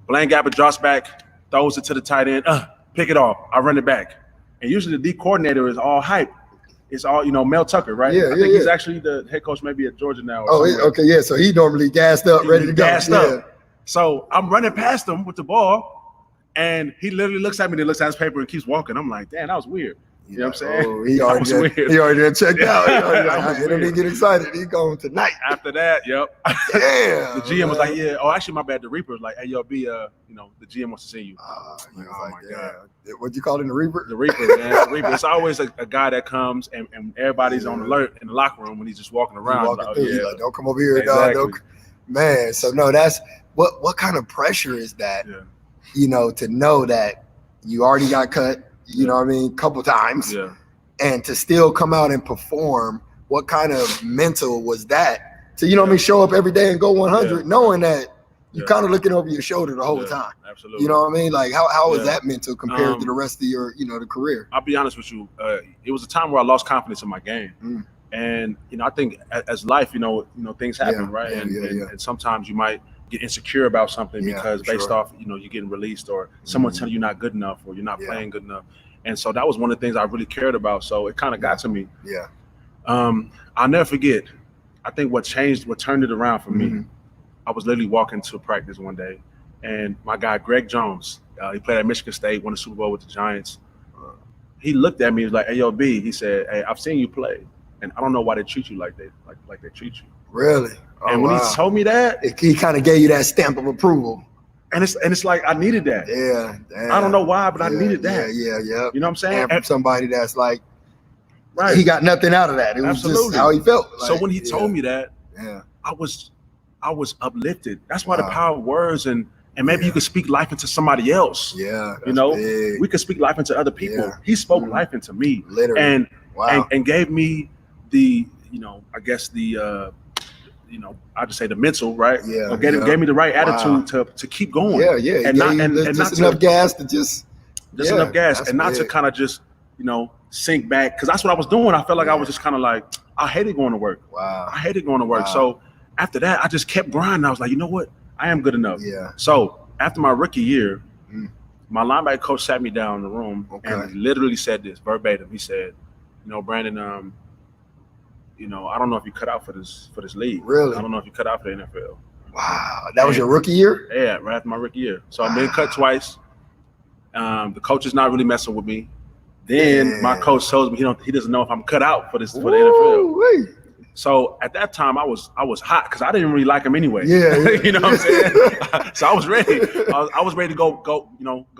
Blaine Gabbert drops back, throws it to the tight end. Pick it off. I run it back. And usually the D coordinator is all hype. It's all, Mel Tucker, right? I think he's actually the head coach maybe at Georgia now. Okay, yeah. So he normally gassed up, ready to go. Gassed up. So I'm running past him with the ball, and he literally looks at me and looks at his paper and keeps walking. I'm like, damn, that was weird. You know what I'm saying? He already checked out. He didn't get excited. He going tonight. After that, yep. Damn. The GM was like, yeah. Oh, actually, my bad. The Reaper was like, hey, yo, B, the GM wants to see you. Oh my God. What'd you call him, the Reaper? The Reaper, man. The Reaper. It's always a guy that comes and everybody's on alert in the locker room when he's just walking around. He's like, don't come over here, dog. Man, so no, that's what kind of pressure is that? Yeah. To know that you already got cut. Couple times, and to still come out and perform. What kind of mental was that? To show up every day and go 100, knowing that you're kind of looking over your shoulder the whole time. Absolutely. You know what I mean? Like how is that mental compared to the rest of your the career? I'll be honest with you. It was a time where I lost confidence in my game, and I think as life, things happen, right? And sometimes you might get insecure about something because based off, you're getting released or someone telling you not good enough or you're not playing good enough. And so that was one of the things I really cared about. So it kind of got to me. Yeah. I'll never forget. I think what turned it around for me, I was literally walking to practice one day and my guy, Greg Jones, he played at Michigan State, won the Super Bowl with the Giants. He looked at me, he was like, hey, yo, B, he said, hey, I've seen you play. And I don't know why they treat you like they treat you. Really? And when he told me that, he kind of gave you that stamp of approval. And it's like I needed that. Yeah. Damn. I don't know why, but I needed that. Yeah. You know what I'm saying? And from somebody that's like, he got nothing out of that. It was just how he felt. So when he told me that, I was uplifted. That's why the power of words and maybe you could speak life into somebody else. Yeah. We could speak life into other people. Yeah. He spoke life into me. Literally. And gave me the, I guess the I just say the mental, right? Yeah. Gave me the right attitude to keep going. Yeah. And not enough gas to just enough gas and not to kind of just sink back, because that's what I was doing. I felt like I was just kind of like, I hated going to work. Wow. I hated going to work. Wow. So after that, I just kept grinding. I was like, you know what? I am good enough. Yeah. So after my rookie year, my linebacker coach sat me down in the room and literally said this verbatim. He said, Brandon, I don't know if you cut out for this league. Really? I don't know if you cut out for the NFL. Wow. That was your rookie year? Yeah, right after my rookie year. So I've been cut twice. The coach is not really messing with me. Then my coach tells me he doesn't know if I'm cut out for the NFL. Wait. So at that time I was hot because I didn't really like him anyway. Yeah. You know what I'm saying? So I was ready. I was ready to go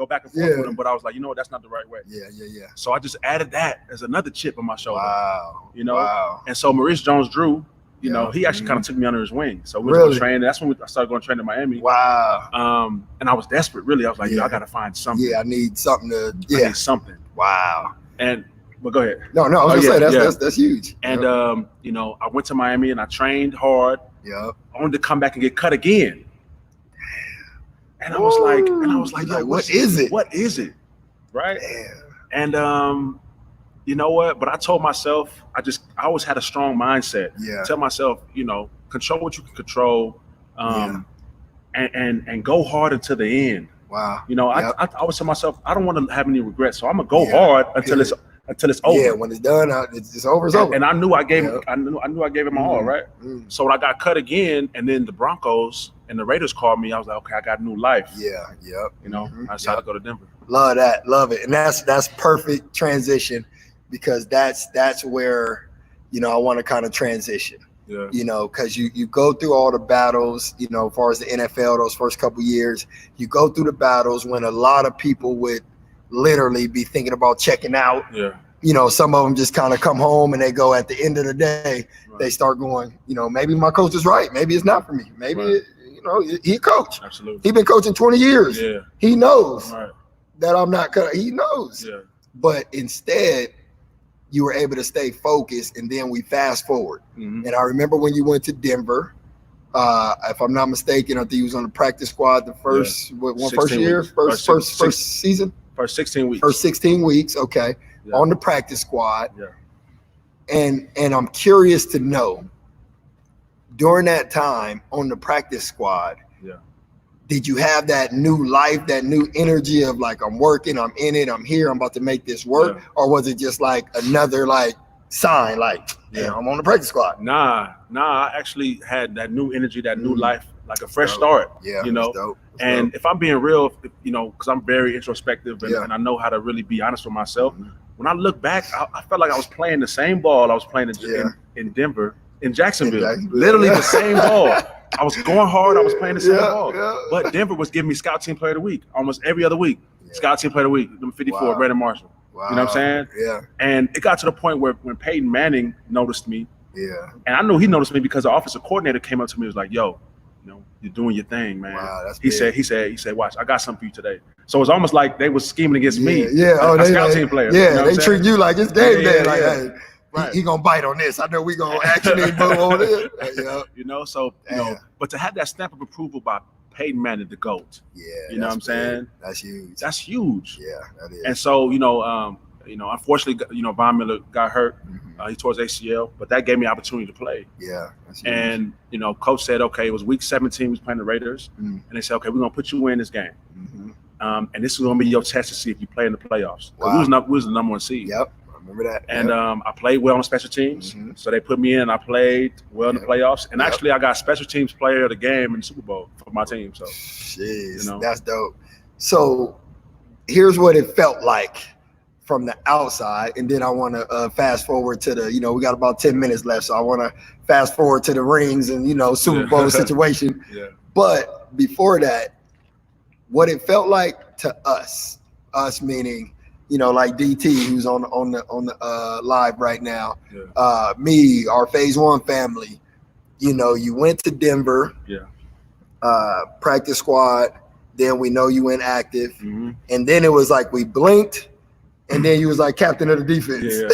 back and forth with him, but I was like, that's not the right way. Yeah. So I just added that as another chip on my shoulder. Wow. Wow. And so Maurice Jones-Drew, he actually kind of took me under his wing. So we were training. That's when I started going to train in Miami. Wow. And I was desperate, really. I was like, I got to find something. Yeah, I need something to. I need something. Wow. But go ahead. No, I was gonna say that's huge. And I went to Miami and I trained hard. Yeah. Only to come back and get cut again. And I was like, yo, what is it? What is it? Right? Damn. And you know what? But I told myself, I always had a strong mindset. Yeah. Tell myself, control what you can control, and go hard until the end. Wow. I always tell myself, I don't want to have any regrets, so I'm gonna go hard until it's over. Yeah, when it's done, it's over. It's over. And I knew I gave it my all, right? So when I got cut again, and then the Broncos and the Raiders called me, I was like, okay, I got a new life. Yeah, yep. I decided to go to Denver. Love that, love it, and that's perfect transition because that's where I want to kind of transition. Yeah. Because you go through all the battles, as far as the NFL, those first couple years, you go through the battles when a lot of people would literally be thinking about checking out. Yeah. Some of them just kind of come home and they go at the end of the day, they start going, maybe my coach is right. Maybe it's not for me. Maybe, he a coach. Absolutely. He been coaching 20 years. Yeah. He knows that I'm not cut. He knows. Yeah. But instead, you were able to stay focused, and then we fast forward. Mm-hmm. And I remember when you went to Denver, if I'm not mistaken, I think he was on the practice squad the first season? First 16 weeks. First 16 weeks, okay. Yeah. On the practice squad. Yeah. And I'm curious to know, during that time on the practice squad, did you have that new life, that new energy of like, I'm working, I'm in it, I'm here, I'm about to make this work? Yeah. Or was it just like another sign, I'm on the practice squad? Nah, I actually had that new energy, that new life, like a fresh start. Yeah, dope. And if I'm being real, because I'm very introspective and I know how to really be honest with myself. Mm-hmm. When I look back, I felt like I was playing the same ball I was playing in Denver, in Jacksonville. Literally the same ball. I was going hard. I was playing the same ball. Yeah. But Denver was giving me Scout Team Player of the Week almost every other week. Yeah. Scout Team Player of the Week, number 54, Brandon Marshall. Wow. You know what I'm saying? Yeah. And it got to the point where when Peyton Manning noticed me, and I knew he noticed me because the offensive coordinator came up to me and was like, yo, you're doing your thing, man. Wow, that's he said, watch, I got something for you today. So it's almost like they were scheming against me. Yeah. A Scout Team player. Yeah, they treat you like it's game day. Hey, right. He gonna bite on this. I know we gonna actually move on this. But to have that stamp of approval by Peyton Manning, the GOAT. Yeah. You know what I'm saying? That's huge. That's huge. Yeah, that is. And so, unfortunately, Von Miller got hurt. Mm-hmm. He tore his ACL, but that gave me opportunity to play. Yeah. That's huge. And, coach said, okay, it was week 17, we was playing the Raiders. Mm-hmm. And they said, okay, we're gonna put you in this game. Mm-hmm. And this is gonna be your test to see if you play in the playoffs. Wow. We was the number one seed. Yep. Remember that. And I played well on special teams. Mm-hmm. So they put me in. I played well in the playoffs. And actually, I got special teams player of the game in the Super Bowl for my team. So, jeez, that's dope. So here's what it felt like from the outside. And then I want to fast forward to the, we got about 10 minutes left. So I want to fast forward to the rings and, Super Bowl situation. Yeah. But before that, what it felt like to us meaning, like DT, who's on the live right now. Yeah. Me, our Phase One family. You went to Denver. Yeah. Practice squad. Then we know you went active, and then it was like we blinked, and then you was like captain of the defense. Yeah.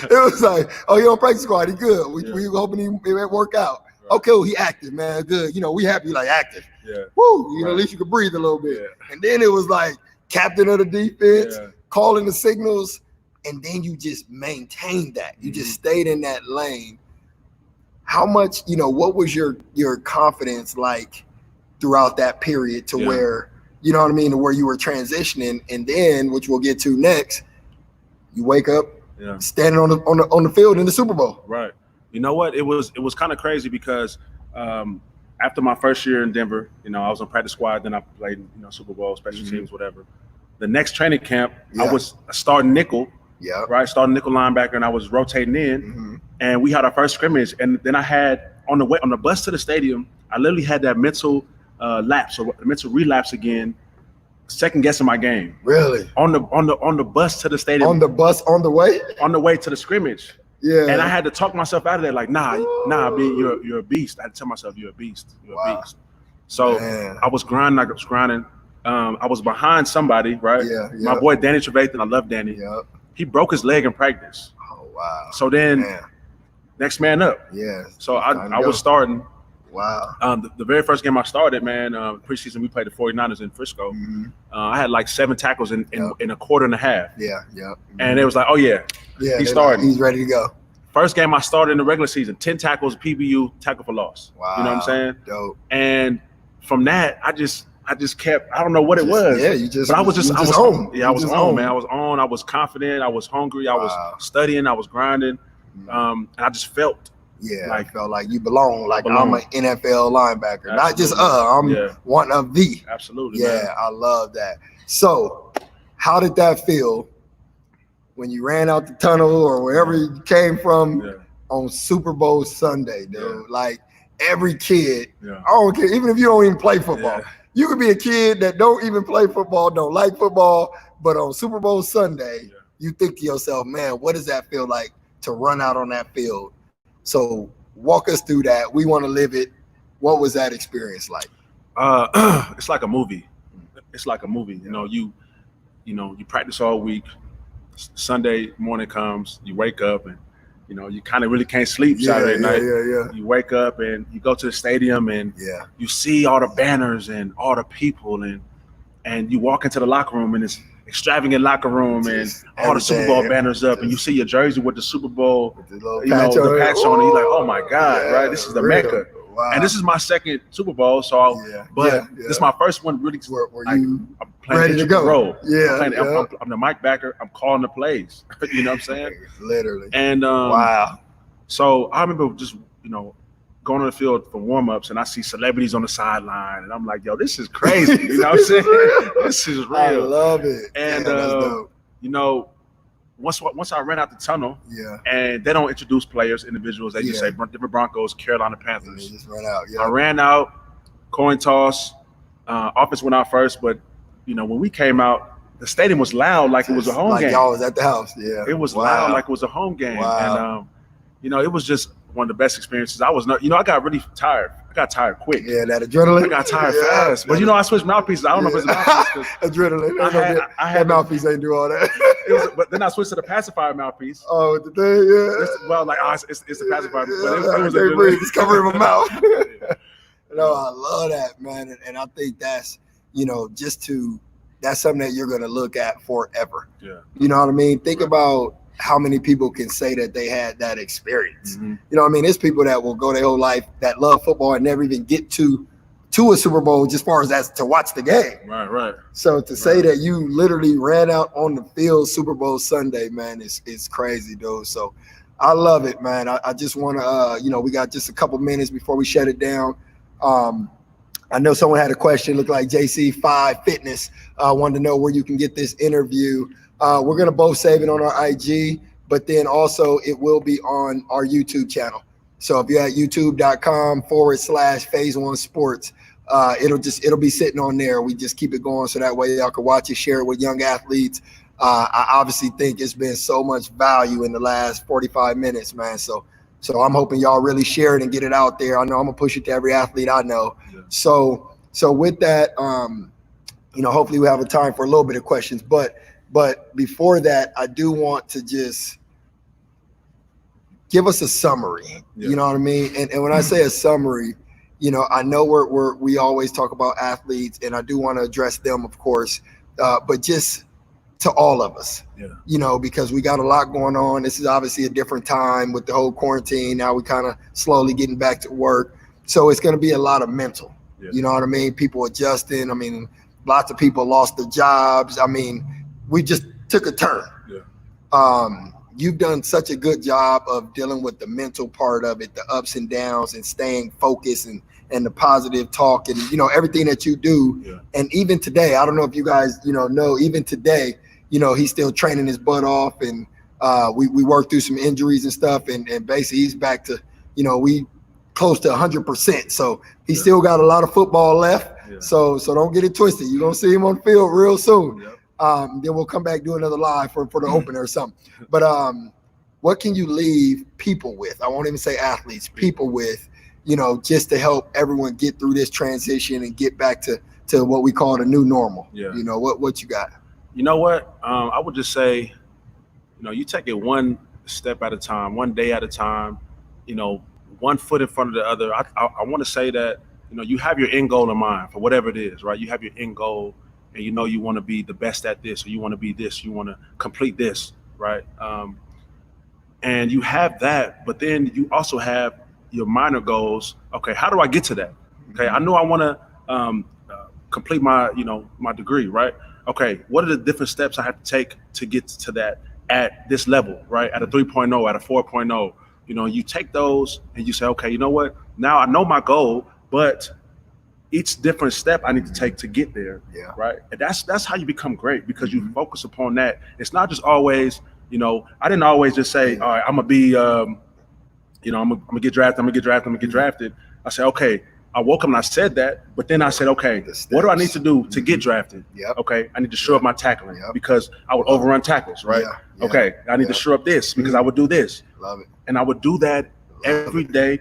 it was like, oh, you on practice squad? He good. We hoping he might work out. Right. Okay, well, he active, man. Good. We happy like active. Yeah. Woo. At least you could breathe a little bit. Yeah. And then it was like captain of the defense, calling the signals, and then you just maintained that. You just stayed in that lane. How much, what was your confidence like throughout that period to where, you know what I mean, to where you were transitioning, and then, which we'll get to next, you wake up standing on the field in the Super Bowl. Right. You know what? It was kind of crazy because after my first year in Denver, you know, I was on practice squad, then I played, you know, Super Bowl, special teams, whatever. The next training camp, I was a starting nickel. Yeah. Right. Starting nickel linebacker, and I was rotating in, and we had our first scrimmage, and then I had on the bus to the stadium, I literally had that mental lapse or mental relapse again, second guessing my game. Really? On the bus to the stadium. On the bus on the way? On the way to the scrimmage. Yeah. And I had to talk myself out of there, like, nah, B, you're a beast. I had to tell myself, you're a beast. You're a beast. So I was grinding. I was behind somebody, right? Yeah. My boy Danny Trevathan, I love Danny. Yep. He broke his leg in practice. Oh wow. So then next man up. Yeah. So I was starting. Wow. The very first game I started, man, preseason we played the 49ers in Frisco. I had like 7 tackles in a quarter and a half. Yeah. And it was like, oh yeah, he's starting. He's ready to go. First game I started in the regular season, 10 tackles, PBU, tackle for loss. Wow. You know what I'm saying? Dope. And from that, I just kept, I don't know what it was. Yeah, you just, but I was on. Yeah, I was on, man. I was on. I was confident. I was hungry. I was studying. I was grinding. And I just felt. Yeah, like, I felt like you belong. Like I'm an NFL linebacker, not just I'm one of the. Absolutely. Yeah, man. I love that. So, how did that feel when you ran out the tunnel or wherever you came from on Super Bowl Sunday, dude? Yeah. Like every kid, I don't care, even if you don't even play football. You could be a kid that don't even play football, don't like football, but on Super Bowl Sunday, you think to yourself, man, what does that feel like to run out on that field? So walk us through that. We want to live it. What was that experience like? It's like a movie. It's like a movie. You know, you practice all week. Sunday morning comes, you wake up and you know, you kind of really can't sleep Saturday night. You wake up and you go to the stadium and you see all the banners and all the people and you walk into the locker room and it's extravagant locker room and all the Super Bowl banners up and you see your jersey with the Super Bowl, the patch on it. You're like, oh my God, right? This is the Mecca. Wow. And this is my second Super Bowl, so this is my first one really. I'm playing ready to go. Role. I'm the mic backer. I'm calling the plays. You know what I'm saying? Literally. And wow. So I remember just going on the field for warm-ups, and I see celebrities on the sideline, and I'm like, yo, this is crazy. You know what I'm saying? This is real. I love it. And you know, once I ran out the tunnel, and they don't introduce players, individuals. They just say Denver Broncos, Carolina Panthers. You just run out. I ran out, coin toss. Offense went out first, but you know when we came out, the stadium was loud like it was a home game. Y'all was at the house. Yeah, it was loud like it was a home game. Wow. And you know, it was just one of the best experiences. I was not, you know, I got really tired. I got tired quick. Yeah, that adrenaline. I got tired fast. But you know, I switched mouthpieces. I don't know if it's a mouthpiece. Adrenaline. I had mouthpiece ain't do all that. But then I switched to the pacifier mouthpiece. Oh, did they? Well, like it's the pacifier. It's covering my mouth. No, I love that, man. And I think that's, you know, that's something that you're going to look at forever. Yeah. You know what I mean? Think about how many people can say that they had that experience. You know what I mean? There's people that will go their whole life that love football and never even get to a Super Bowl just far as that's to watch the game. Right. So to say that you literally ran out on the field Super Bowl Sunday, man, it's crazy, dude. So I love it, man. I just want to, you know, we got just a couple minutes before we shut it down. I know someone had a question, looked like JC5 Fitness, wanted to know where you can get this interview. We're going to both save it on our IG, but then also it will be on our YouTube channel. So if you're at youtube.com/Phase1Sports, it'll be sitting on there. We just keep it going so that way y'all can watch it, share it with young athletes. I obviously think it's been so much value in the last 45 minutes, man. So I'm hoping y'all really share it and get it out there. I know I'm gonna push it to every athlete I know. Yeah. So with that, you know, hopefully we have a time for a little bit of questions, but before that, I do want to just give us a summary. You know what I mean? And when I say a summary, you know, I know we always talk about athletes, and I do want to address them, of course, but just to all of us, you know, because we got a lot going on. This is obviously a different time with the whole quarantine. Now we kind of slowly getting back to work. So it's going to be a lot of mental, you know what I mean? People adjusting. I mean, Lots of people lost their jobs. I mean, we just took a turn. Yeah. You've done such a good job of dealing with the mental part of it, the ups and downs, and staying focused and the positive talk and, everything that you do. Yeah. And even today, I don't know if you guys, know, even today, he's still training his butt off, and we worked through some injuries and stuff, and basically he's back to, we close to 100%. So he's still got a lot of football left. Yeah. So don't get it twisted. You're going to see him on the field real soon. Yep. Then we'll come back, do another live for the opener or something. But what can you leave people with? I won't even say athletes, people with, just to help everyone get through this transition and get back to what we call the new normal. Yeah. What you got? You know what? I would just say, you take it one step at a time, one day at a time, one foot in front of the other. I want to say that, you have your end goal in mind for whatever it is, right? You have your end goal, and you want to be the best at this, or you want to be this, you want to complete this, right? And you have that, but then you also have your minor goals. Okay, how do I get to that? Okay, I know I want to complete my, my degree, right? Okay, what are the different steps I have to take to get to that at this level, right? At a 3.0, at a 4.0, you take those and you say, okay, you know what? Now I know my goal, but each different step I need to take to get there, right? And that's how you become great, because you focus upon that. It's not just always, I didn't always just say, all right, I'm gonna be, I'm gonna get drafted. I said, okay, I woke up and I said that, but then I said, okay, what do I need to do to get drafted? Okay, I need to shore up my tackling because I would overrun tackles, right? Okay, I need to shore up this because I would do this. Love it. And I would do that every day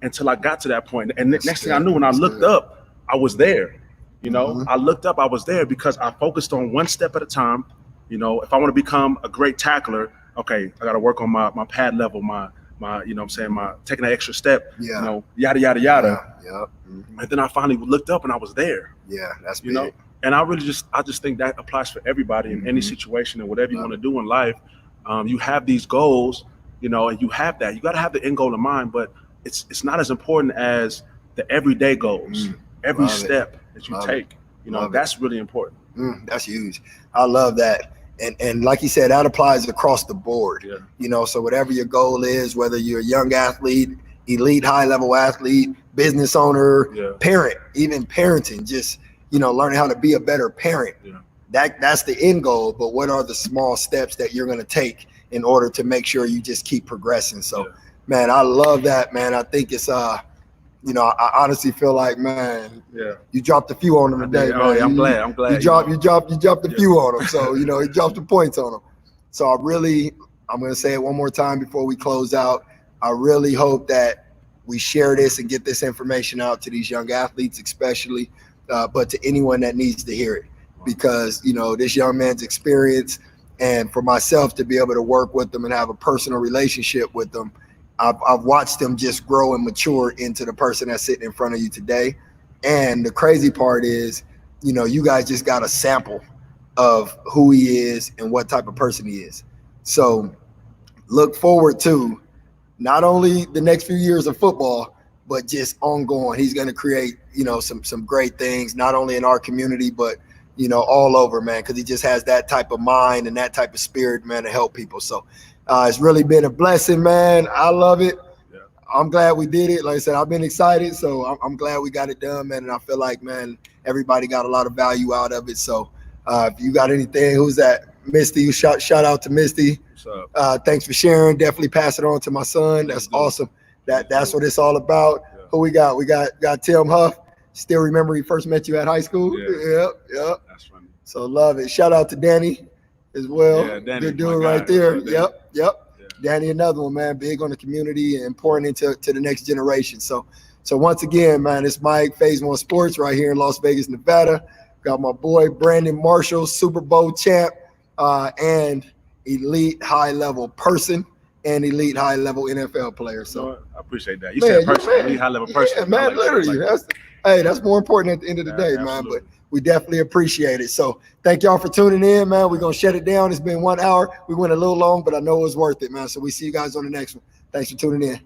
until I got to that point. And the next thing I knew, when I looked up, I was there. I looked up, I was there because I focused on one step at a time. If I want to become a great tackler, okay, I got to work on my pad level, my my taking that extra step, yada, yada, yada. And then I finally looked up and I was there. Yeah, that's big. And I just think that applies for everybody in any situation and whatever you want to do in life. You have these goals, and you have that. You got to have the end goal in mind, but it's not as important as the everyday goals. Every step that you take, that's really important. That's huge. I love that. And like you said, that applies across the board. So whatever your goal is, whether you're a young athlete, elite, high-level athlete, business owner, parent, even parenting, just, learning how to be a better parent. That's the end goal. But what are the small steps that you're going to take in order to make sure you just keep progressing? So, man, I love that, man. I think it's I honestly feel like, man, you dropped a few on them today, man. Oh, yeah, I'm glad. You dropped a few on them. So, he dropped the points on them. So I'm going to say it one more time before we close out. I really hope that we share this and get this information out to these young athletes, especially, but to anyone that needs to hear it, because, this young man's experience, and for myself to be able to work with them and have a personal relationship with them, I've watched them just grow and mature into the person that's sitting in front of you today. And the crazy part is, you guys just got a sample of who he is and what type of person he is. So look forward to not only the next few years of football, but just ongoing. He's going to create, some great things, not only in our community, but, all over, man, because he just has that type of mind and that type of spirit, man, to help people. So it's really been a blessing, man. I love it. I'm glad we did it. Like I said, I've been excited, so I'm glad we got it done, man. And I feel like, man, everybody got a lot of value out of it. So if you got anything, who's that? Misty, shout out to Misty. What's up? Thanks for sharing. Definitely pass it on to my son. That's awesome. That's what it's all about. Who we got? We got Tim Huff. Still remember he first met you at high school? Yep. That's funny. So love it. Shout out to Danny as well. Yeah, Danny, good dude right there. Yep. Danny, another one, man, big on the community and pouring into the next generation. So once again, man, it's Mike, Phase One Sports right here in Las Vegas, Nevada. Got my boy Brandon Marshall, Super Bowl champ, and elite high-level person and elite high-level NFL player. So I appreciate that. You said person, elite high-level person. Yeah, man, literally. That's more important at the end of the day, man. But we definitely appreciate it. So thank y'all for tuning in, man. We're going to shut it down. It's been 1 hour. We went a little long, but I know it was worth it, man. So we see you guys on the next one. Thanks for tuning in.